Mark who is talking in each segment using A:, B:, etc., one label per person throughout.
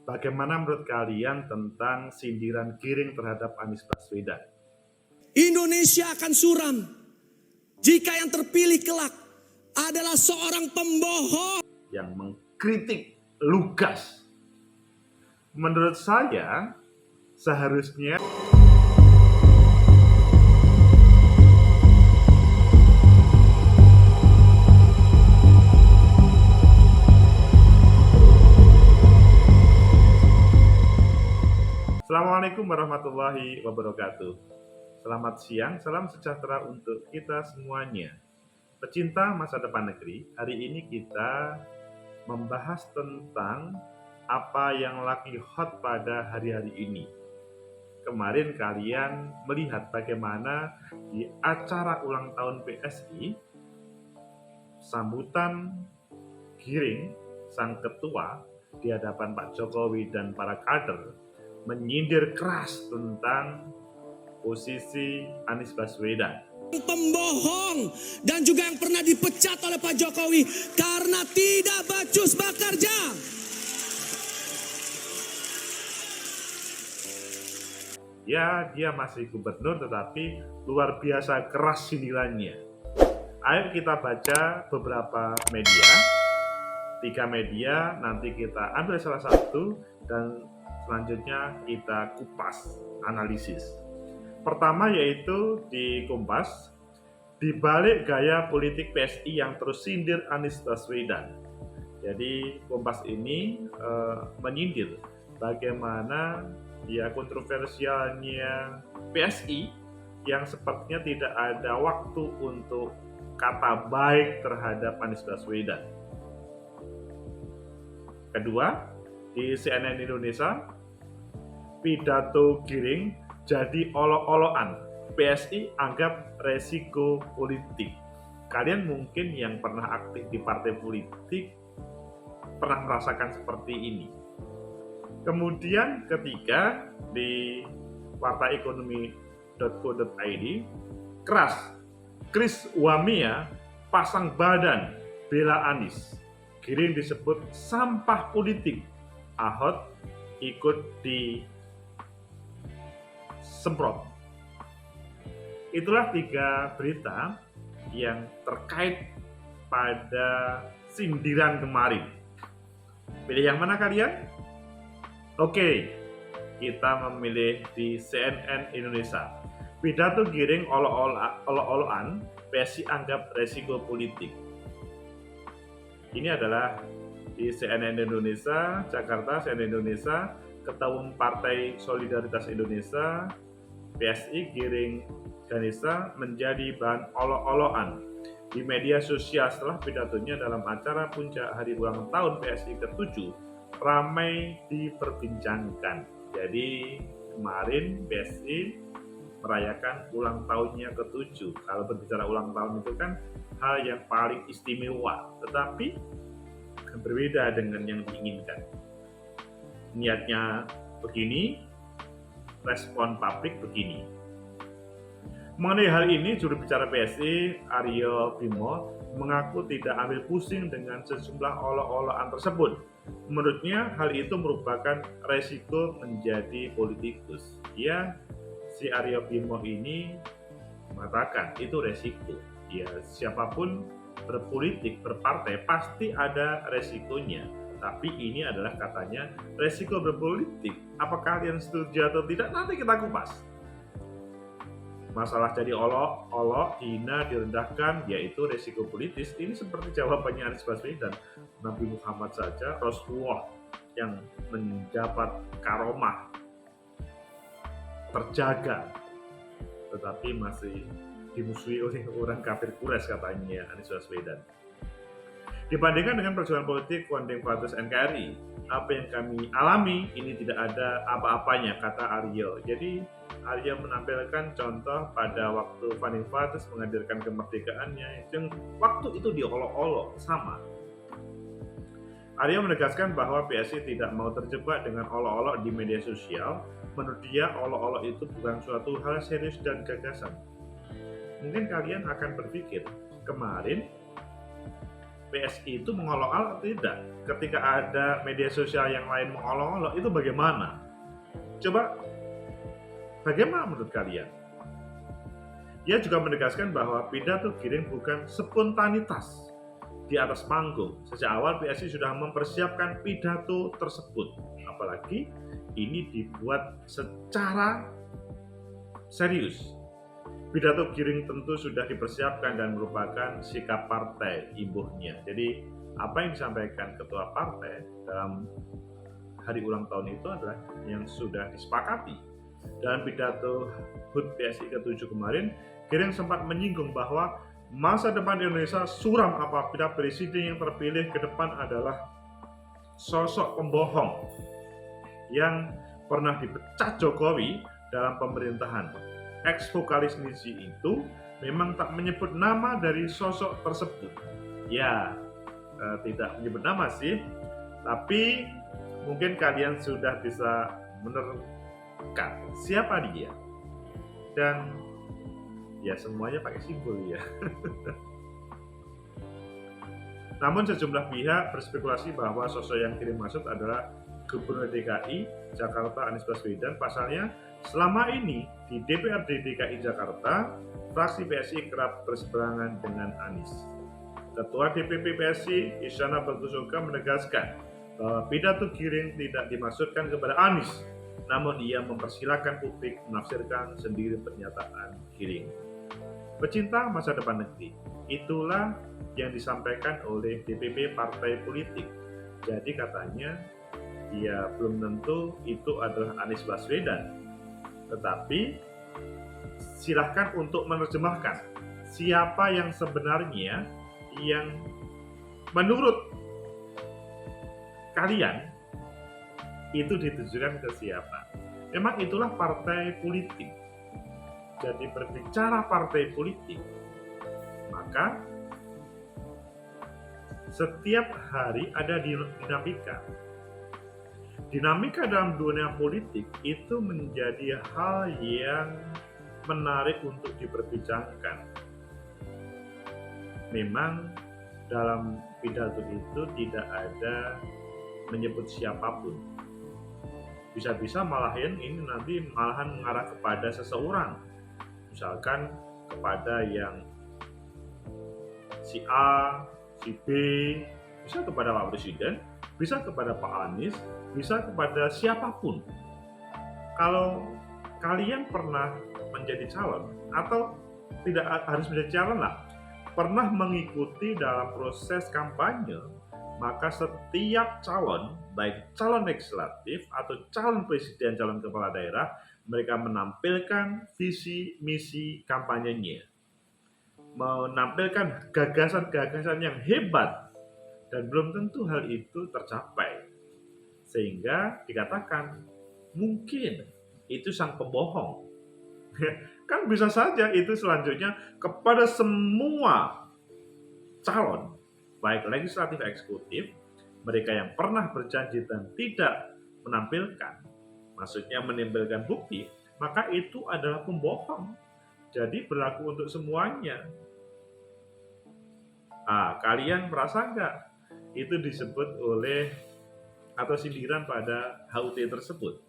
A: Bagaimana menurut kalian tentang sindiran Giring terhadap Anies Baswedan?
B: Indonesia akan suram jika yang terpilih kelak adalah seorang pembohong
A: yang mengkritik lugas. Menurut saya, seharusnya Assalamualaikum warahmatullahi wabarakatuh. Selamat siang, salam sejahtera untuk kita semuanya. Pecinta masa depan negeri, hari ini kita membahas tentang apa yang lagi hot pada hari-hari ini. Kemarin kalian melihat bagaimana di acara ulang tahun PSI, sambutan Giring, sang ketua, di hadapan Pak Jokowi dan para kader, menyindir keras tentang posisi Anies Baswedan.
B: pembohong dan juga yang pernah dipecat oleh Pak Jokowi karena tidak becus bekerja.
A: Ya, dia masih gubernur tetapi luar biasa keras sindirannya. Ayo kita baca beberapa media, 3 media, nanti kita ambil salah satu dan selanjutnya kita kupas, analisis. Pertama yaitu di Kompas, di balik gaya politik PSI yang terus sindir Anies Baswedan. Jadi Kompas ini menyindir bagaimana kontroversialnya PSI yang sepertinya tidak ada waktu untuk kata baik terhadap Anies Baswedan. Kedua, di CNN Indonesia, pidato Giring jadi olok-olokan. PSI anggap resiko politik. Kalian mungkin yang pernah aktif di partai politik pernah merasakan seperti ini. Kemudian ketiga, di wartaekonomi.co.id, keras, Chris Wamia pasang badan bela Anies. Giring disebut sampah politik. Ahok ikut disemprot. Itulah 3 berita yang terkait pada sindiran kemarin. Pilih yang mana kalian? Oke, kita memilih di CNN Indonesia. Pidato Giring olok-olokan, PSI anggap resiko politik. Ini adalah di CNN Indonesia, Jakarta, CNN Indonesia, Ketua Umum Partai Solidaritas Indonesia, PSI Giring Ganesa menjadi bahan olok-olokan di media sosial setelah pidatonya dalam acara puncak hari ulang tahun PSI ke-7 ramai diperbincangkan. Jadi kemarin PSI merayakan ulang tahunnya ke-7. Kalau berbicara ulang tahun itu kan hal yang paling istimewa, tetapi berbeda dengan yang diinginkan. Niatnya begini, respon publik begini. Mengenai hal ini, juru bicara PSI Aryo Bimo mengaku tidak ambil pusing dengan sejumlah olok-olokan tersebut. Menurutnya hal itu merupakan resiko menjadi politikus. Si Aryo Bimo ini mengatakan itu resiko. Ya, siapapun berpolitik, berpartai pasti ada resikonya. Tapi ini adalah katanya resiko berpolitik. Apakah kalian setuju atau tidak? Nanti kita kupas. Masalah jadi olok-olok, hina, direndahkan, yaitu resiko politis. Ini seperti jawabannya Anies Baswedan. Nabi Muhammad saja, Rasulullah yang mendapat karomah, terjaga, tetapi masih dimusuhi oleh orang kafir Quraisy, katanya Anies Baswedan. Dibandingkan dengan perjuangan politik Founding Fathers NKRI, apa yang kami alami ini tidak ada apa-apanya, kata Aryo. Jadi Aryo menampilkan contoh pada waktu Founding Fathers menghadirkan kemerdekaannya, yang waktu itu diolok-olok sama. Aryo menegaskan bahwa PSI tidak mau terjebak dengan olok-olok di media sosial. Menurut dia, olok-olok itu bukan suatu hal serius dan gagasan. Mungkin kalian akan berpikir, kemarin PSI itu mengolok-olok atau tidak? Ketika ada media sosial yang lain mengolok-olok, itu bagaimana? Coba, bagaimana menurut kalian? Ia juga menegaskan bahwa pidato Giring bukan spontanitas di atas panggung. Sejak awal PSI sudah mempersiapkan pidato tersebut. Apalagi ini dibuat secara serius. Pidato Giring tentu sudah dipersiapkan dan merupakan sikap partai imbuhnya. Jadi apa yang disampaikan ketua partai dalam hari ulang tahun itu adalah yang sudah disepakati. Dalam pidato HUT PSI ke-7 kemarin, Giring sempat menyinggung bahwa masa depan Indonesia suram apabila presiden yang terpilih ke depan adalah sosok pembohong yang pernah dipecat Jokowi dalam pemerintahan. Ex-vokalis Nisi itu memang tak menyebut nama dari sosok tersebut. Ya, tidak menyebut nama sih, tapi mungkin kalian sudah bisa menerka siapa dia. Dan ya semuanya pakai simbol ya. Namun sejumlah pihak berspekulasi bahwa sosok yang Giring maksud adalah Gubernur DKI Jakarta Anies Baswedan. Pasalnya selama ini di DPRD DKI Jakarta, fraksi PSI kerap berseberangan dengan Anies. Ketua DPP PSI Isyana Bagusyoga menegaskan bahwa pidato Giring tidak dimaksudkan kepada Anies, namun ia mempersilahkan publik menafsirkan sendiri pernyataan Giring. Pecinta masa depan negeri, itulah yang disampaikan oleh DPP partai politik. Jadi katanya, ya belum tentu itu adalah Anies Baswedan. Tetapi silahkan untuk menerjemahkan siapa yang sebenarnya yang menurut kalian itu ditujukan ke siapa. Memang itulah partai politik. Jadi berbicara partai politik, maka setiap hari ada dinamika. Dinamika dalam dunia politik itu menjadi hal yang menarik untuk diperbincangkan. Memang dalam pidato itu tidak ada menyebut siapapun. Bisa-bisa malahan ini nanti malahan mengarah kepada seseorang. Misalkan kepada yang si A, si B, bisa kepada Pak Presiden, bisa kepada Pak Anies, bisa kepada siapapun. Kalau kalian pernah menjadi calon atau tidak harus menjadi calon lah, pernah mengikuti dalam proses kampanye, maka setiap calon, baik calon legislatif atau calon presiden, calon kepala daerah, mereka menampilkan visi misi kampanyenya, menampilkan gagasan-gagasan yang hebat, dan belum tentu hal itu tercapai. Sehingga dikatakan mungkin itu sang pembohong. Kan bisa saja itu selanjutnya kepada semua calon, baik legislatif eksekutif, mereka yang pernah berjanji dan tidak menampilkan, maksudnya menimbulkan bukti, maka itu adalah pembohong. Jadi berlaku untuk semuanya. Kalian merasa nggak itu disebut oleh atau sindiran pada HUT tersebut?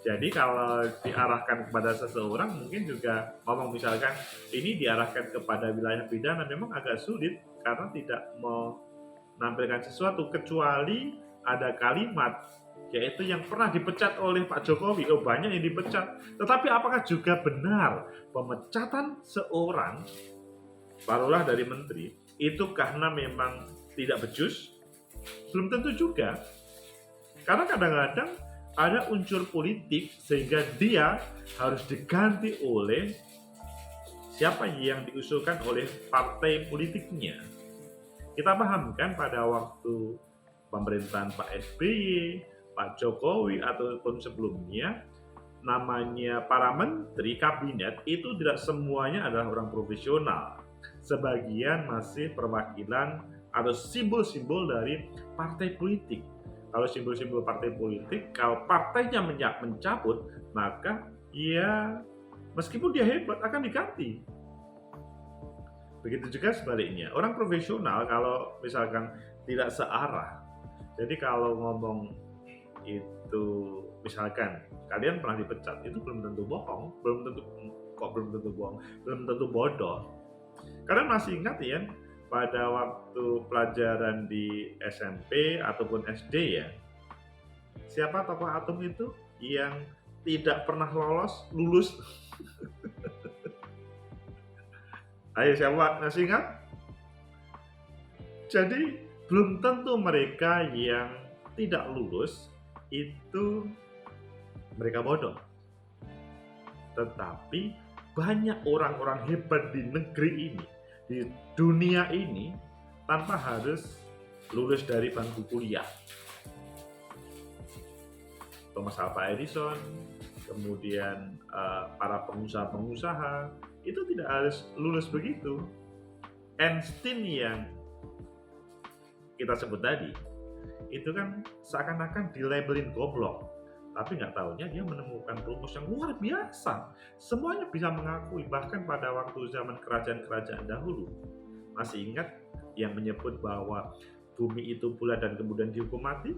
A: Jadi kalau diarahkan kepada seseorang, mungkin juga ngomong misalkan ini diarahkan kepada wilayah pidana, memang agak sulit karena tidak menampilkan sesuatu kecuali ada kalimat, yaitu yang pernah dipecat oleh Pak Jokowi. Banyak yang dipecat, tetapi apakah juga benar pemecatan seorang, taruhlah dari menteri, itu karena memang tidak becus? Belum tentu juga, karena kadang-kadang ada unsur politik sehingga dia harus diganti oleh siapa yang diusulkan oleh partai politiknya. Kita pahamkan pada waktu pemerintahan Pak SBY, Pak Jokowi ataupun sebelumnya, namanya para menteri kabinet itu tidak semuanya adalah orang profesional. Sebagian masih perwakilan atau simbol-simbol dari partai politik. Kalau simbol-simbol partai politik, kalau partainya mencabut, maka ya meskipun dia hebat akan diganti. Begitu juga sebaliknya. Orang profesional kalau misalkan tidak searah, jadi kalau ngomong itu misalkan kalian pernah dipecat, itu belum tentu bohong, belum tentu bohong, belum tentu bodoh. Kalian masih ingat ya, pada waktu pelajaran di SMP ataupun SD ya, siapa tokoh atom itu yang tidak pernah lulus? Ayo siapa masih ingat? Jadi belum tentu mereka yang tidak lulus itu mereka bodoh. Tetapi banyak orang-orang hebat di negeri ini, di dunia ini, tanpa harus lulus dari bangku kuliah. Thomas Alva Edison, kemudian para pengusaha-pengusaha, itu tidak harus lulus begitu. Einstein yang kita sebut tadi, itu kan seakan-akan dilabelin goblok, tapi nggak tahunya dia menemukan rumus yang luar biasa. Semuanya bisa mengakui, bahkan pada waktu zaman kerajaan-kerajaan dahulu. Masih ingat yang menyebut bahwa bumi itu bulat dan kemudian dihukum mati?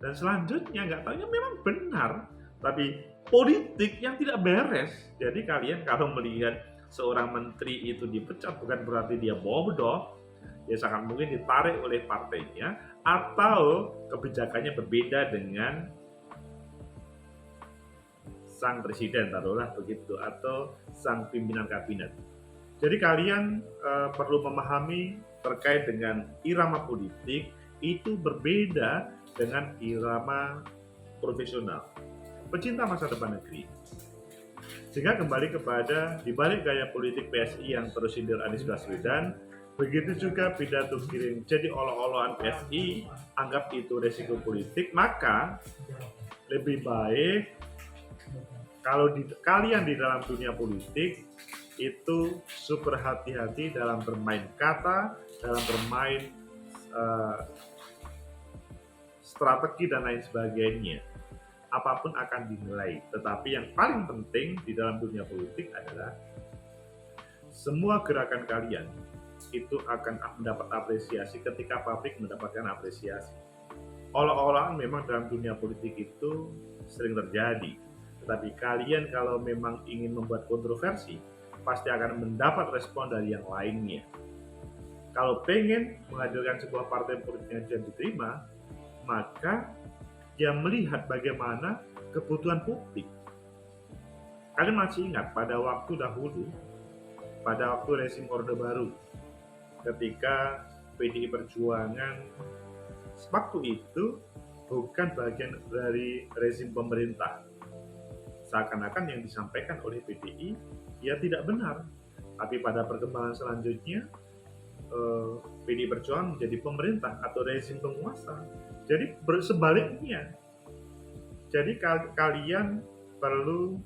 A: Dan selanjutnya nggak tahunya memang benar, tapi politik yang tidak beres. Jadi kalian kalau melihat seorang menteri itu dipecat bukan berarti dia bodoh, ya sangat mungkin ditarik oleh partainya atau kebijakannya berbeda dengan sang presiden, taruhlah begitu, atau sang pimpinan kabinet. Jadi kalian perlu memahami terkait dengan irama politik itu berbeda dengan irama profesional, pecinta masa depan negeri. Sehingga kembali kepada dibalik gaya politik PSI yang tersindir Anies Baswedan, begitu juga pidato kirim jadi olok-olokan PSI, anggap itu resiko politik, maka lebih baik kalau kalian di dalam dunia politik itu super hati-hati dalam bermain kata, dalam bermain strategi dan lain sebagainya. Apapun akan dinilai, tetapi yang paling penting di dalam dunia politik adalah semua gerakan kalian itu akan mendapat apresiasi ketika publik mendapatkan apresiasi. Olok-olokan memang dalam dunia politik itu sering terjadi, tetapi kalian kalau memang ingin membuat kontroversi, pasti akan mendapat respon dari yang lainnya. Kalau pengen menghadirkan sebuah partai politik yang diterima, maka dia melihat bagaimana kebutuhan publik. Kalian masih ingat pada waktu dahulu, pada waktu rezim Orde Baru, ketika PDI Perjuangan waktu itu bukan bagian dari rezim pemerintah. Seakan-akan yang disampaikan oleh PDI ya tidak benar. Tapi pada perkembangan selanjutnya, PDI Perjuangan menjadi pemerintah atau rezim penguasa. Jadi sebaliknya. Jadi kalian perlu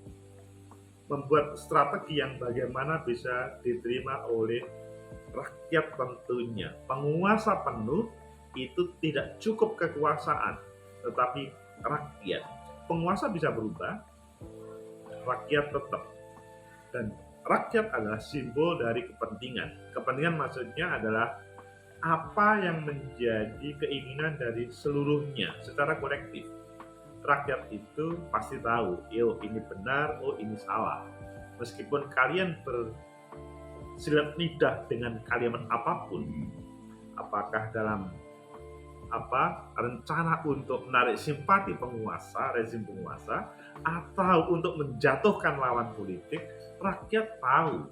A: membuat strategi yang bagaimana bisa diterima oleh rakyat tentunya. Penguasa penuh itu tidak cukup kekuasaan, tetapi rakyat. Penguasa bisa berubah, rakyat tetap. Dan rakyat adalah simbol dari kepentingan. Kepentingan maksudnya adalah apa yang menjadi keinginan dari seluruhnya secara kolektif. Rakyat itu pasti tahu, oh ini benar, oh ini salah. Meskipun kalian bersilat lidah dengan kalimat apapun, apakah dalam rencana untuk menarik simpati penguasa, rezim penguasa, atau untuk menjatuhkan lawan politik, rakyat tahu.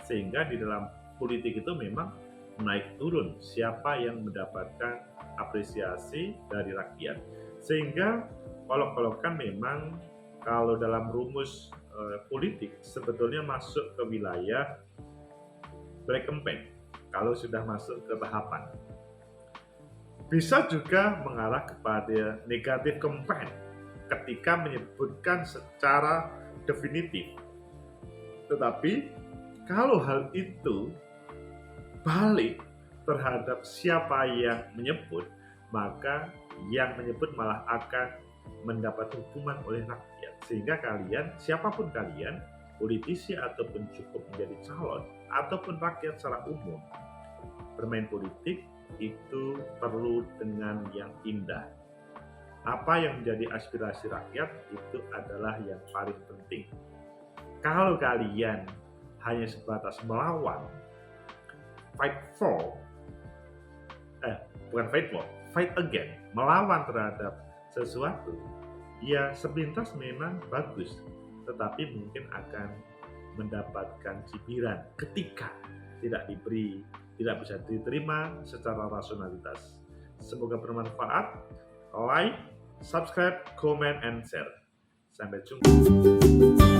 A: Sehingga di dalam politik itu memang naik turun siapa yang mendapatkan apresiasi dari rakyat. Sehingga kolok-kolokan memang kalau dalam rumus politik sebetulnya masuk ke wilayah black campaign kalau sudah masuk ke tahapan. Bisa juga mengarah kepada negatif campaign ketika menyebutkan secara definitif. Tetapi kalau hal itu balik terhadap siapa yang menyebut, maka yang menyebut malah akan mendapat hukuman oleh rakyat. Sehingga kalian, siapapun kalian, politisi ataupun cukup menjadi calon, ataupun rakyat secara umum, bermain politik itu perlu dengan yang indah. Apa yang menjadi aspirasi rakyat itu adalah yang paling penting. Kalau kalian hanya sebatas melawan, fight again, melawan terhadap sesuatu, ya sepintas memang bagus, tetapi mungkin akan mendapatkan cibiran ketika tidak bisa diterima secara rasionalitas. Semoga bermanfaat. Like, subscribe, comment, and share. Sampai jumpa.